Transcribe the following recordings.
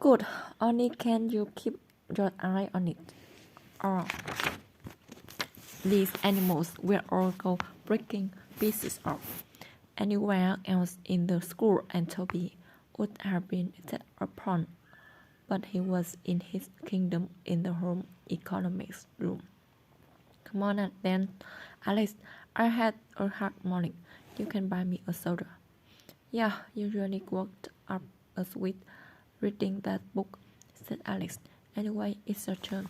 Good. Only can you keep your eye on it, or these animals will all go breaking pieces off. Anywhere else in the school, and Toby would have been set upon, but he was in his kingdom in the home economics room. Come on then, Alex. I had a hard morning. You can buy me a soda. Yeah, you really worked up a sweat reading that book, said Alex. Anyway, it's your turn.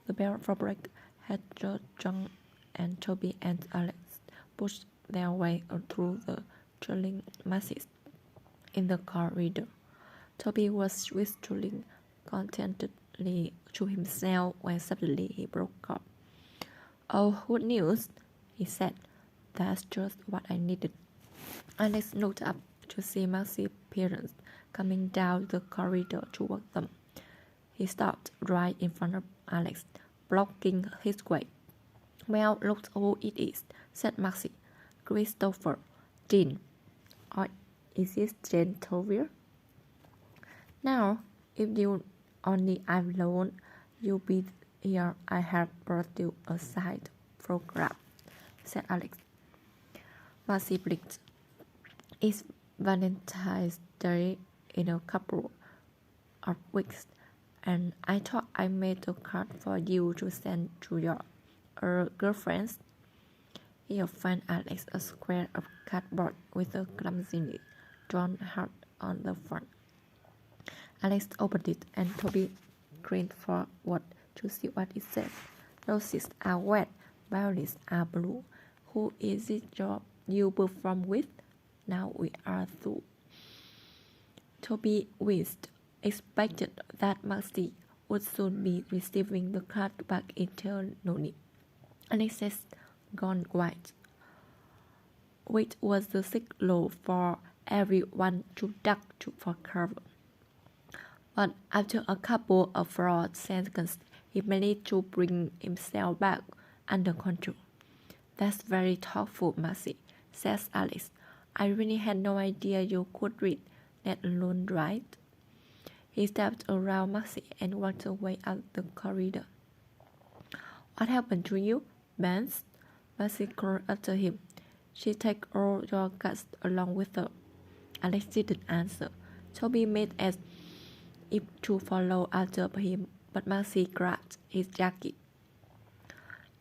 The bell for break had just rung, and Toby and Alex pushed their way through the trailing masses in the corridor. Toby was whistling contentedly to himself when suddenly he broke up. Oh, good news, he said. That's just what I needed. Alex looked up to see Maxie's parents coming down the corridor toward them. He stopped right in front of Alex, blocking his way. Well, look who it is, said Maxie. Christopher. Jean. Or is it Jane Tovier? Now, if you only I'm alone, you'll be here. I have brought you a side program, said Alex. Maxie blinked. It's Valentine's Day in a couple of weeks, and I thought I made a card for you to send to your girlfriends. He found Alex a square of cardboard with a clumsily drawn heart on the front. Alex opened it, and Toby grinned forward to see what it said. Roses are red, violets are blue. Who is it you perform with? Now we are through. Toby winced, expected that Maxie would soon be receiving the card back internally. Alex's gone white, which was the signal for everyone to duck for cover. But after a couple of flawed seconds, he managed to bring himself back under control. That's very thoughtful, Maxie, says Alex. I really had no idea you could read, let alone write. He stepped around Maxie and walked away out the corridor. What happened to you, Vance? Maxie called after him. She take all your guts along with her. Alex didn't answer. Toby made as if to follow after him, but Maxie grabbed his jacket.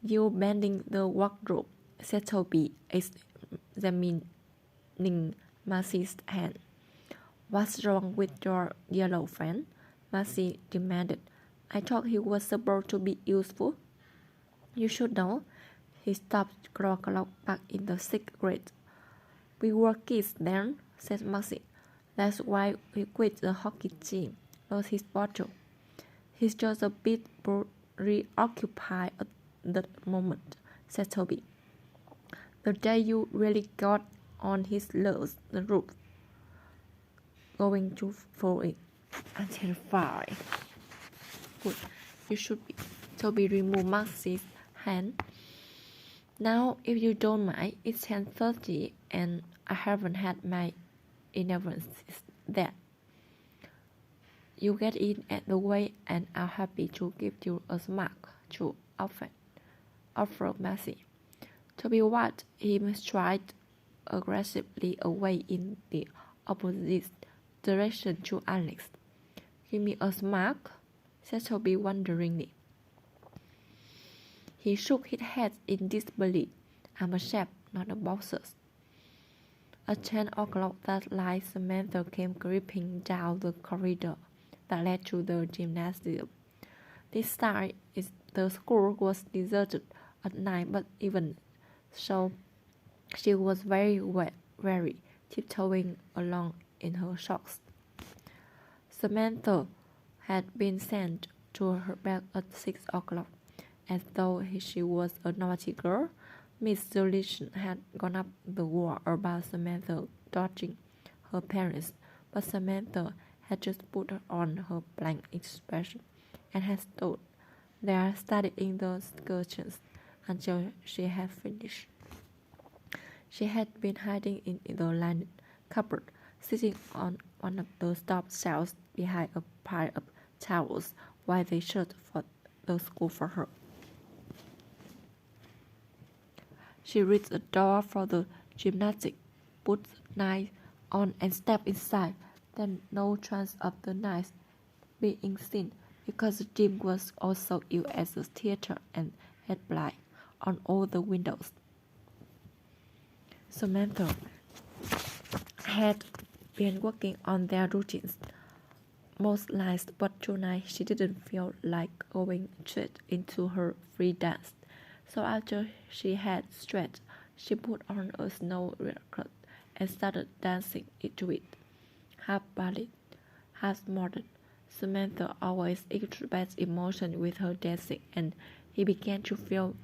You bending the wardrobe, said Toby, examining Maxie's hand. What's wrong with your yellow friend? Maxie demanded. I thought he was supposed to be useful. You should know. He stopped clock back in the 6th grade. We were kids then, said Maxie. That's why he quit the hockey team, lost his bottle. He's just a bit preoccupied at that moment, said Toby. The day you really got on his nerves, the roof going to for it. I'm terrified. Good, you should be. Toby removed Maxie's hand. Now, if you don't mind, it's 10:30 and I haven't had my interventions yet. You get in at the way and I'm happy to give you a smack to offered Maxie. Toby watched him stride aggressively away in the opposite direction to Alex. Give me a smack, said Toby wonderingly. He shook his head in disbelief. I'm a chef, not a boxer. At 10 o'clock that night, Samantha came creeping down the corridor that led to the gymnasium. This time, the school was deserted at night, but even so, she was very wary, tiptoeing along in her socks. Samantha had been sent to her bed at 6 o'clock, as though she was a naughty girl. Miss Jolison had gone up the wall about Samantha dodging her parents, but Samantha had just put on her blank expression and had stood there studying the excursions until she had finished. She had been hiding in the linen cupboard, sitting on one of the top shelves behind a pile of towels while they searched for the school for her. She reached the door for the gymnastics, put the knife on and stepped inside. Then no chance of the knife being seen, because the gym was also used as a theater and had blinds on all the windows. Samantha had been working on their routines most nights, but tonight she didn't feel like going straight into her free dance. So after she had stretched, she put on a snow record and started dancing to it. Half ballet, half modern. Samantha always expressed emotion with her dancing, and he began to feel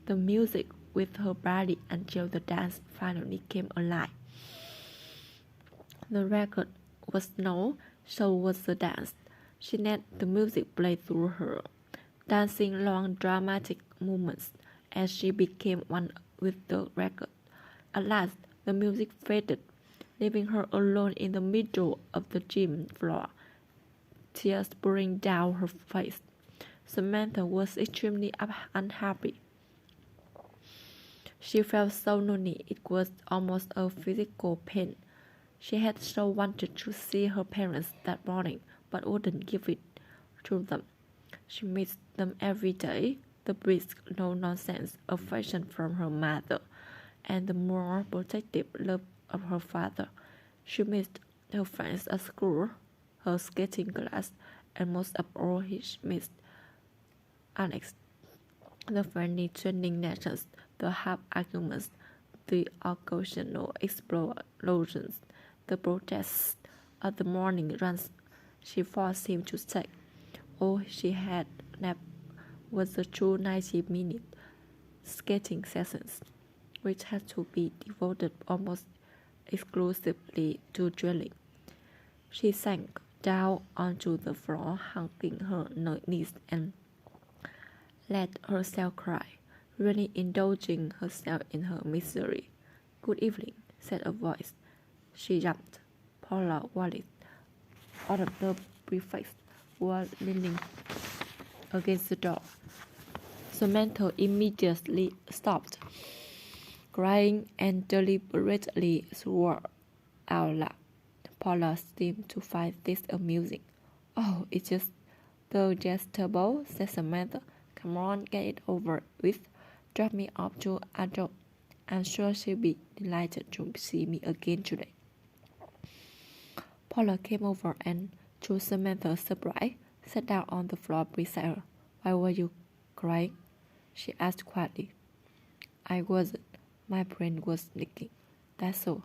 the music with her body until the dance finally came alive. The record was snow, so was the dance. She let the music play through her, dancing long dramatic movements as she became one with the record. At last, the music faded, leaving her alone in the middle of the gym floor, tears pouring down her face. Samantha was extremely unhappy. She felt so lonely it was almost a physical pain. She had so wanted to see her parents that morning, but wouldn't give it to them. She missed them every day, the brisk, no-nonsense affection from her mother, and the more protective love of her father. She missed her friends at school, her skating class, and most of all she missed Alex. The friendly training lessons, the half-arguments, the occasional explosions, the protests of the morning runs she forced him to take. All she had left was the true 90-minute skating sessions, which had to be devoted almost exclusively to drilling. She sank down onto the floor, hugging her knees, and let herself cry, really indulging herself in her misery. "Good evening," said a voice. She jumped. Paula Wallis, out of the prefect, was leaning against the door. Samantha immediately stopped crying and deliberately swore out loud. Paula seemed to find this amusing. "Oh, it's just digestible," said Samantha. "Come on, get it over with. Drop me off to Adele. I'm sure she'll be delighted to see me again today." Paula came over and, to Samantha's surprise, sat down on the floor beside her. "Why were you crying?" she asked quietly. "I wasn't. My brain was leaking. That's all."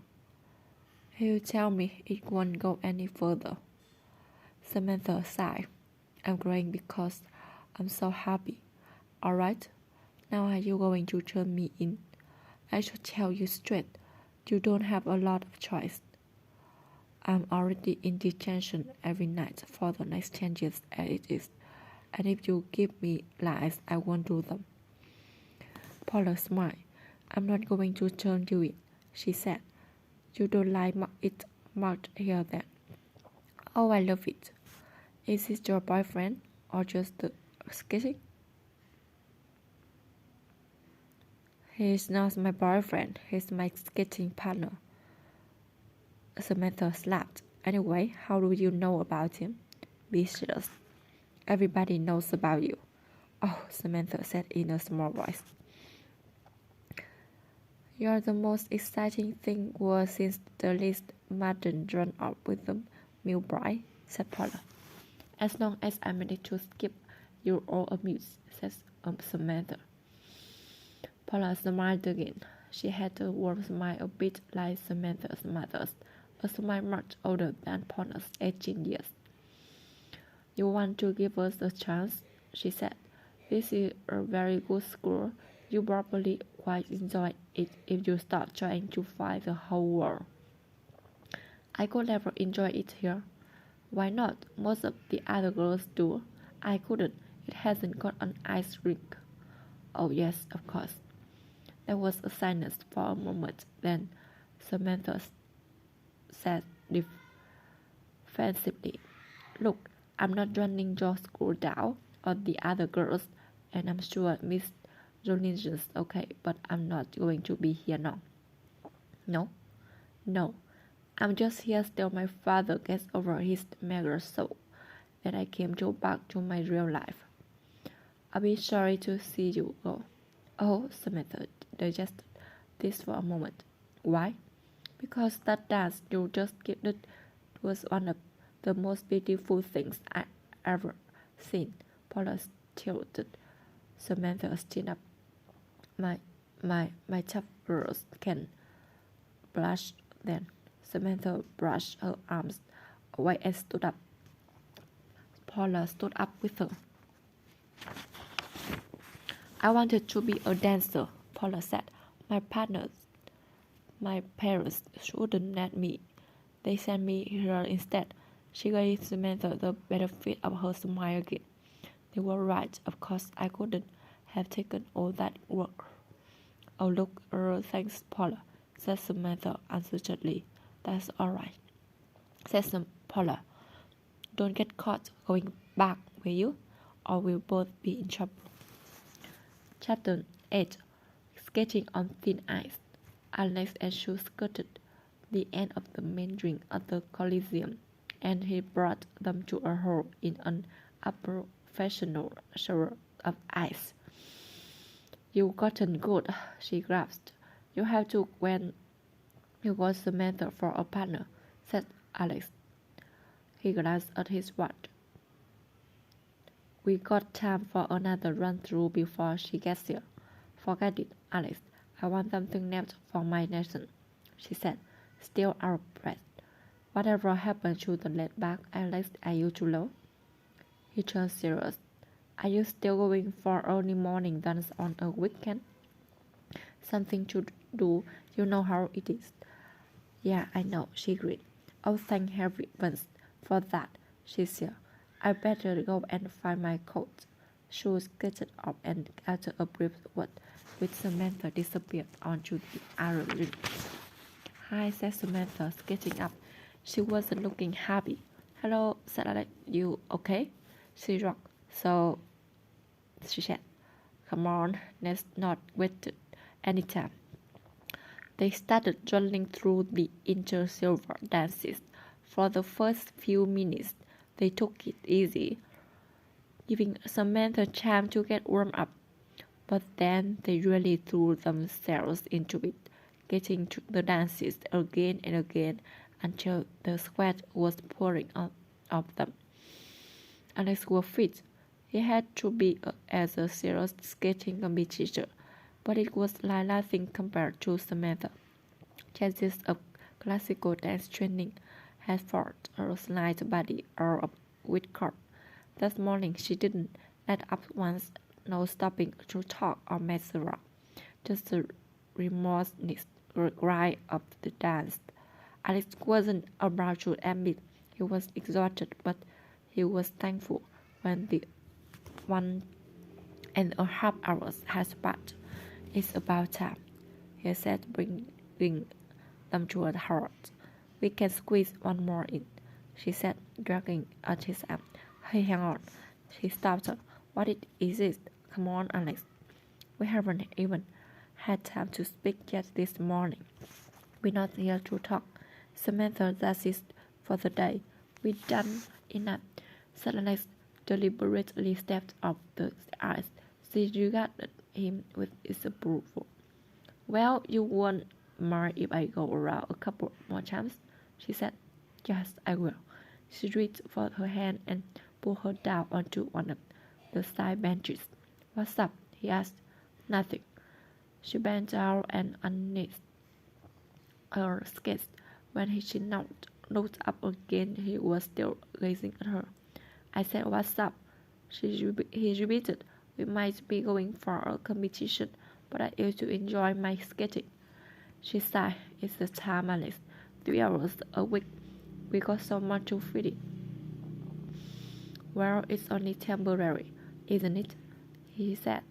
"You tell me it won't go any further." Samantha sighed. "I'm crying because I'm so happy. All right. Now are you going to turn me in? I should tell you straight. You don't have a lot of choice. I'm already in detention every night for the next 10 years as it is. And if you give me lies, I won't do them." Paula smiled. "I'm not going to turn you in," she said. "You don't like it much here then?" "Oh, I love it. Is this your boyfriend or just the skating?" "He's not my boyfriend. He's my skating partner." Samantha slapped. "Anyway, how do you know about him? Be serious. Everybody knows about you." "Oh," Samantha said in a small voice. "You're the most exciting thing was since the list Madden run up with the Millbride," said Paula. "As long as I manage to skip, you're all amused," said Samantha. Paula smiled again. She had a warm smile a bit like Samantha's mother's, a smile much older than Paula's 18 years. "You want to give us a chance?" she said. "This is a very good school. You probably quite enjoy it if you start trying to find the whole world." "I could never enjoy it here." "Why not? Most of the other girls do." "I couldn't. It hasn't got an ice rink." "Oh yes, of course." There was a silence for a moment. Then Samantha said offensively. Look, I'm not running your school down or the other girls, and I'm sure Miss Rolingen's okay, but I'm not going to be here now. No, no, I'm just here till my father gets over his meagre soul, and I came to back to my real life. I'll be sorry to see you go. Oh, Samantha digested this for a moment. Why? Because that dance you just gifted was one of the most beautiful things I ever seen. Paula tilted. Samantha stood up. My tough girls can blush then. Samantha brushed her arms away and stood up. Paula stood up with her. I wanted to be a dancer, Paula said. My parents shouldn't let me. They sent me here instead. She gave Samantha the benefit of her smile again. They were right. Of course, I couldn't have taken all that work. Oh, look, thanks, Paula, said Samantha uncertainly. That's all right, said Paula. Don't get caught going back, will you? Or we'll both be in trouble. Chapter 8. Skating on thin ice. Alex and Sue skirted the end of the main ring at the Coliseum, and he brought them to a hole in an unprofessional shower of ice. You've gotten good, she gasped. You have to when you got Samantha for a partner, said Alex. He glanced at his watch. We got time for another run-through before she gets here. Forget it, Alex. I want something left for my nation, she said, still out of breath. Whatever happened to the laid back Alex I used to love? He turned serious. Are you still going for early morning dance on a weekend? Something to do, you know how it is. Yeah, I know, she agreed. Oh, thank heavens for that, she said. I better go and find my coat. Sue skated off and after a brief word with Samantha disappeared onto the iron ring. Hi, said Samantha, skating up. She wasn't looking happy. Hello, said Alex. You okay? She rocked. So, she said, come on, let's not waste any time. They started running through the inter-silver dances. For the first few minutes, they took it easy, giving Samantha time to get warmed up. But then they really threw themselves into it, getting to the dances again and again until the sweat was pouring out of them. Alex was fit. He had to be as a serious skating competitor, but it was like nothing compared to Samantha. Chances of classical dance training had forced her slight body out of whipcord. That morning she didn't let up once, no stopping to talk or mess around. Just the remorseless grind of the dance. Alex wasn't about to admit he was exhausted, but he was thankful when the 1.5 hours had passed. It's about time, he said, bringing them to a halt. We can squeeze one more in, she said, dragging at his arm. Hey, hang on. She stopped her. What is it? Come on, Alex. We haven't even had time to speak yet this morning. We're not here to talk. Samantha, that's it for the day. We're done enough, said Alex, deliberately stepped up the ice. She regarded him with disapproval. Well, you won't mind if I go around a couple more times, she said. Yes, I will. She reached for her hand and pulled her down onto one of the side benches. What's up? He asked. Nothing. She bent down and unknit her skates. When she looked up again, he was still gazing at her. I said, what's up? He repeated. We might be going for a competition, but I used to enjoy my skating. She sighed. It's the time, Alex. 3 hours a week. We got so much to fit in. Well, it's only temporary, isn't it? He said.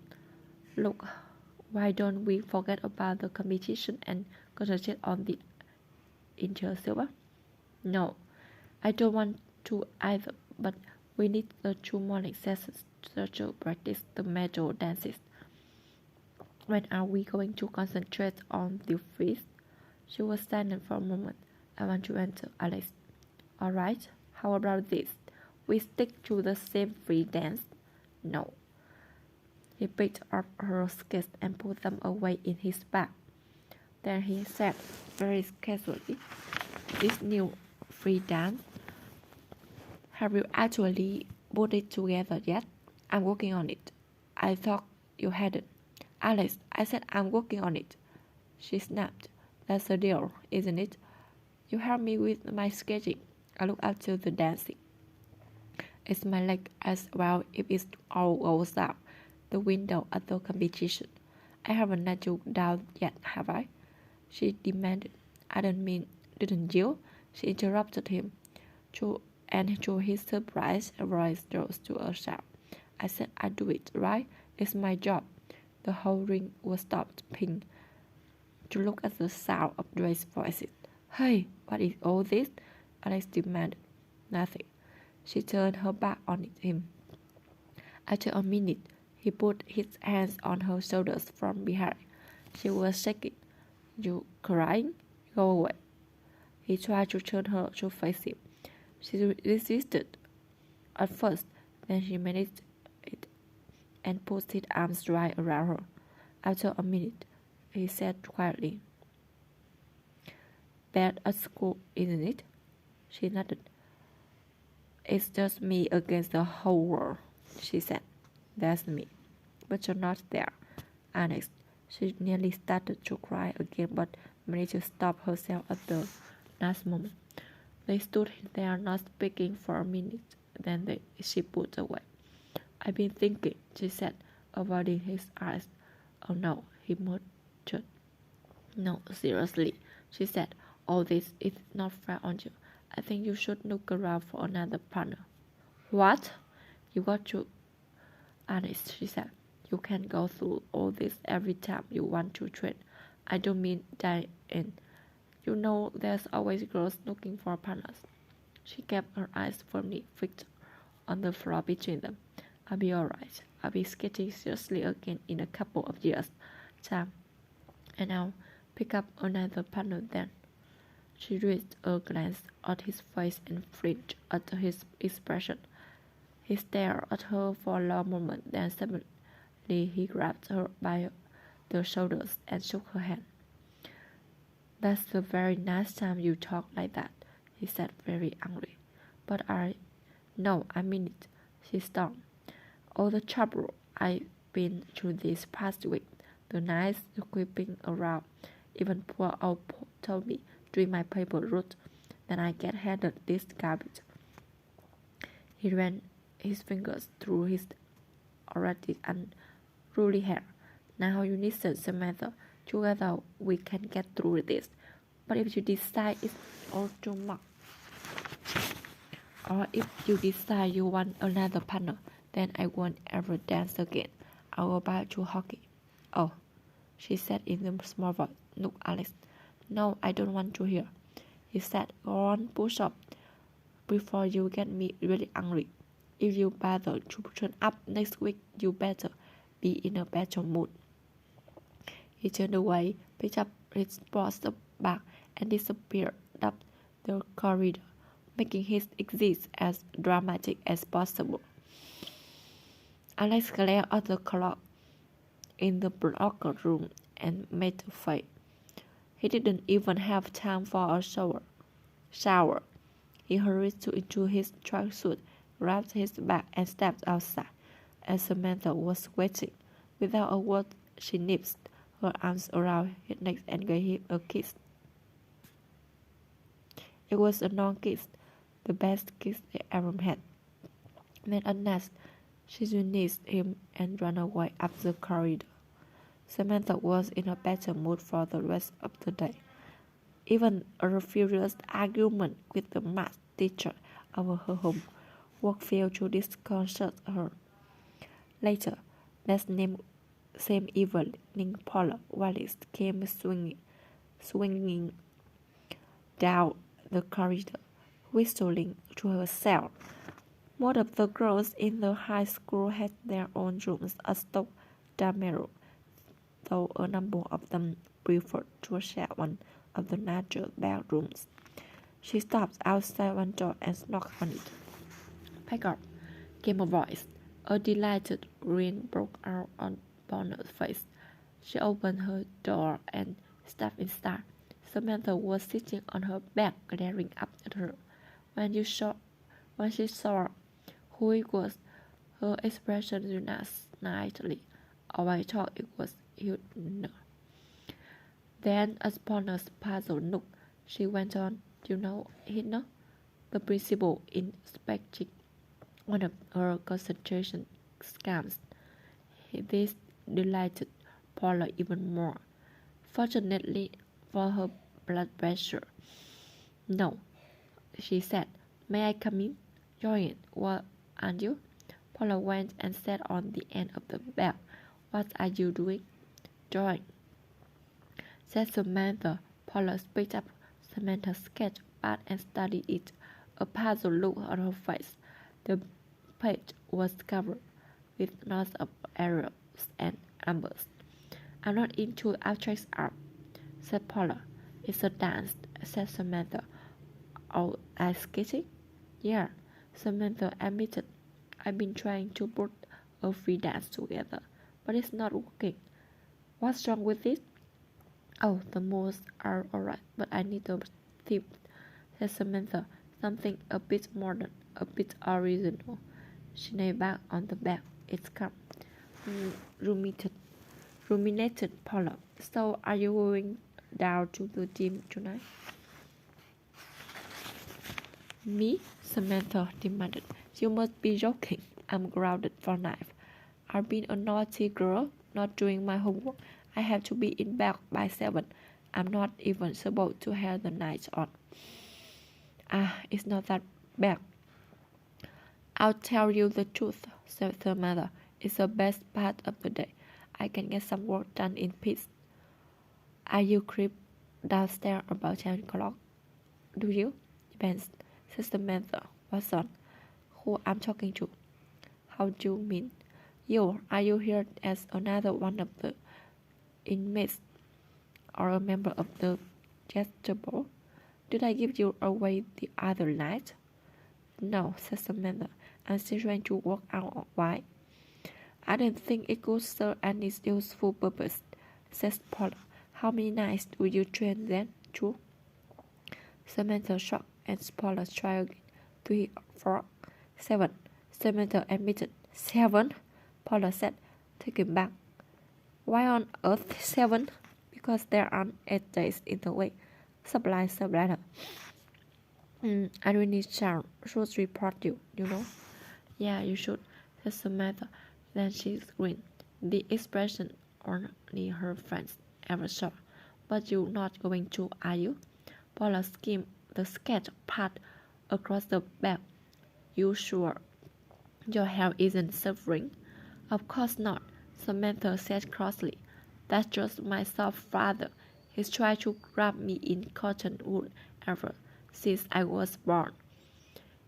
Look, why don't we forget about the competition and concentrate on the inter-silver? No, I don't want to either, but we need the 2 morning sessions to practice the major dances. When are we going to concentrate on the feast? She was silent for a moment. I want to answer, Alex. All right, how about this? We stick to the same free dance? No. He picked up her skirts and put them away in his bag. Then he said very casually, this new free dance, have you actually put it together yet? I'm working on it. I thought you hadn't. Alex, I said I'm working on it. She snapped. That's the deal, isn't it? You help me with my sketching. I look after the dancing. It's my leg as well if it all goes out the window at the competition. I haven't let you down yet, have I? She demanded. I didn't you? She interrupted him. And to his surprise, her voice rose to a shout. I said I'd do it, right? It's my job. The whole ring was stopped ping to look at the sound of raised voices. Hey, what is all this? Alex demanded. Nothing. She turned her back on him. After a minute, he put his hands on her shoulders from behind. She was shaking. You crying? Go away. He tried to turn her to face him. She resisted at first, then she managed it and put his arms right around her. After a minute, he said quietly, Bad at school, isn't it? She nodded. It's just me against the whole world, she said. That's me. But you're not there, Alex. She nearly started to cry again, but managed to stop herself at the last moment. They stood there not speaking for a minute, then she put away. I've been thinking, she said, avoiding his eyes. Oh no, he muttered. No, seriously, she said, all this is not fair on you. I think you should look around for another partner. What? You got to, Alex, she said. You can't go through all this every time you want to train. I don't mean die in. You know there's always girls looking for partners. She kept her eyes firmly fixed on the floor between them. I'll be alright. I'll be skating seriously again in a couple of years' time. And I'll pick up another partner then. She raised a glance at his face and flinched at his expression. He stared at her for a long moment, then suddenly he grabbed her by the shoulders and shook her hand. That's the very last time you talk like that, he said very angry. But no, I mean it, she stormed. All the trouble I've been through this past week, the nights creeping around, even poor old Toby doing my paper route, then I get handed this garbage. He ran his fingers through his already unruly hair. Now you listen, Samantha. Together we can get through this. But if you decide it's all too much, or if you decide you want another partner, then I won't ever dance again. I'll go back to hockey. Oh, she said in a small voice. Look, Alex. No, I don't want to hear. He said, go on, push up before you get me really angry. If you bother to turn up next week, you better be in a better mood. He turned away, picked up his sports bag, and disappeared up the corridor, making his exit as dramatic as possible. Alex glared at the clock in the locker room and made a face. He didn't even have time for a shower. He hurried into his tracksuit, wrapped his bag, and stepped outside. As Samantha was waiting, without a word, she nipped her arms around his neck and gave him a kiss. It was a long kiss, the best kiss they ever had. Then at last, she released him and ran away up the corridor. Samantha was in a better mood for the rest of the day. Even a furious argument with the math teacher over her homework failed to disconcert her. Later, that same evening, Paula Wallis came swinging down the corridor, whistling to herself. Most of the girls in the high school had their own rooms at Stoke Dameron, though a number of them preferred to share one of the larger bedrooms. She stopped outside one door and knocked on it. "Pick up," came a voice. A delighted grin broke out on Bonner's face. She opened her door and stepped inside. Samantha was sitting on her back, glaring up at her. When she saw who it was, her expression relaxed slightly. "Oh, I thought it was Hitler." Then, as Bonner's puzzled look, she went on, "You know Hitler?" The principal inspected one of her concentration camps. This delighted Paula even more. Fortunately for her blood pressure. "No," she said. "May I come in?" "Join, what aren't you?" Paula went and sat on the end of the bed. "What are you doing?" "Drawing," said Samantha. Paula picked up Samantha's sketch pad and studied it, a puzzled look on her face. The page was covered with lots of arrows and numbers. "I'm not into abstract art," said Paula. "It's a dance," said Samantha. "Oh, ice skating?" "Yeah," Samantha admitted. "I've been trying to put a free dance together, but it's not working." "What's wrong with it?" "Oh, the moves are alright, but I need a theme," said Samantha. "Something a bit modern, a bit original." She lay back on the bed. "It's come," ruminated Paula. "So are you going down to the gym tonight?" "Me?" Samantha demanded. "You must be joking. I'm grounded for life. I've been a naughty girl, not doing my homework. I have to be in bed by 7. I'm not even supposed to have the lights on." "Ah, it's not that bad." "I'll tell you the truth," said her mother. "It's the best part of the day. I can get some work done in peace." "Are you creep downstairs about 10 o'clock?" "Do you?" "Depends," said Samantha. "What's on?" "Who I'm talking to." "How do you mean?" "You. Are you here as another one of the inmates, or a member of the Gestapo? Did I give you away the other night?" "No," said Samantha. "I'm still trying to work out why." "I didn't think it could serve any useful purpose," said Paula. "How many nights do you train then, Drew?" Samantha shrugged, and Paula tried again. 3 or 4. 7, Samantha admitted. 7? Paula said, taken back. "Why on earth 7? "Because there aren't 8 days in the week," supplied Sabrina. "I really should report you, you know." "Yeah, you should," said Samantha. Then she grinned, the expression only her friends ever saw. "But you're not going to, are you?" Paula skimmed the sketch pad across the bed. "You sure your health isn't suffering?" "Of course not," Samantha said crossly. "That's just my soft father. He's tried to grab me in cotton wool ever since I was born.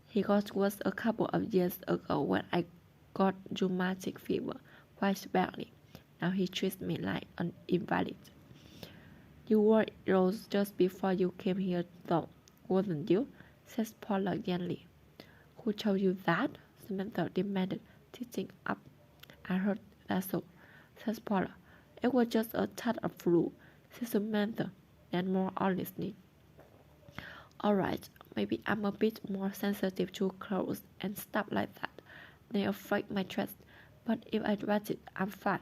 He got worse a couple of years ago when I got rheumatic fever quite badly. Now he treats me like an invalid." "You were ill just before you came here though, wasn't you?" said Paula gently. "Who told you that?" Samantha demanded, sitting up. "I heard that so," said Paula. "It was just a touch of flu," said Samantha, then more honestly. "All right, maybe I'm a bit more sensitive to clothes and stuff like that. They affect my dress, but if I dress it, I'm fine."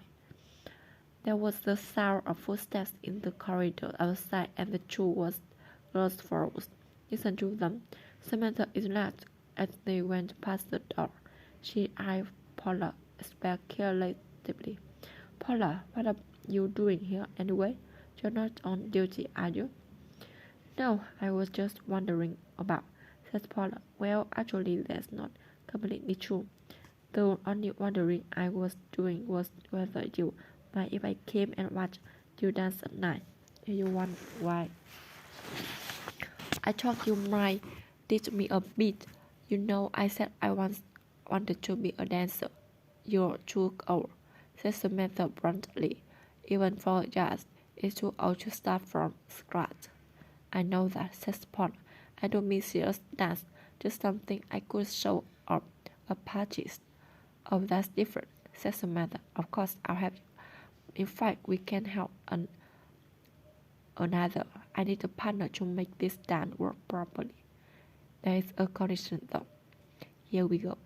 There was the sound of footsteps in the corridor outside, and the two girls froze. "Listen to them," Samantha interrupted as they went past the door. She eyed Paula speculatively. "Paula, what are you doing here anyway? You're not on duty, are you?" "No, I was just wondering about," said Paula. "Well, actually, that's not completely true. The only wondering I was doing was whether you mind if I came and watched you dance at night. Do you want why?" "I thought you might Teach me a bit. You know, I said I once wanted to be a dancer. You're too old, said Samantha bluntly. Even for jazz, it's too old to start from scratch. I know that, said Paul. I don't mean serious dance, just something I could show up a patches. Oh, that's different, said Samantha. Of course, I'll help you. In fact, we can help another. I need a partner to make this dance work properly. There is a condition though. Here we go,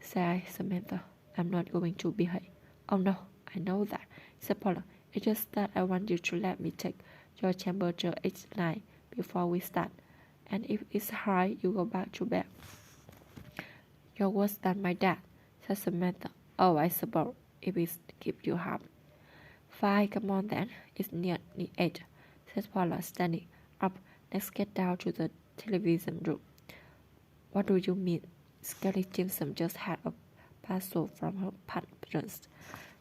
said Samantha. I'm not going to behave. Oh no, I know that, said Paula. It's just that I want you to let me take your temperature each night before we start. And if it's high, you go back to bed. You're worse than my dad, said Samantha. Oh, I suppose, if it keeps you happy. Fine, come on then. It's near the 8, said Paula, standing up. Let's get down to the television room. What do you mean? Scarlett Simpson just had a parcel from her parents.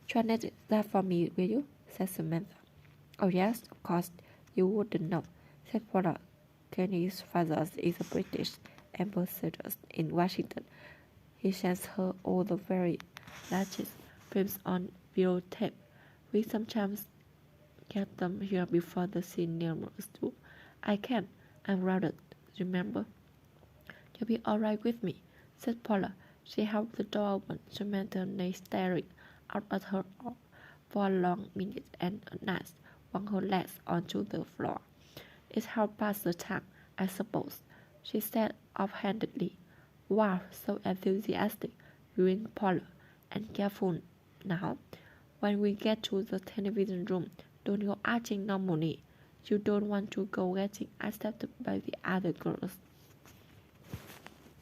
Translate that for me, will you? Said Samantha. Oh yes, of course. You wouldn't know, said Paula. Kenny's father is a British ambassador in Washington. He sends her all the very latest films on videotape. We sometimes get them here before the cinemas do. I can. I'm grounded, remember? You'll be all right with me, said Paula. She held the door open, Samantha lay staring out at her for a long minute and a night, swung her legs onto the floor. It's how past the time, I suppose, she said offhandedly. Wow, so enthusiastic, grinned Paula. And careful now. When we get to the television room, don't go acting normally. You don't want to go getting accepted by the other girls.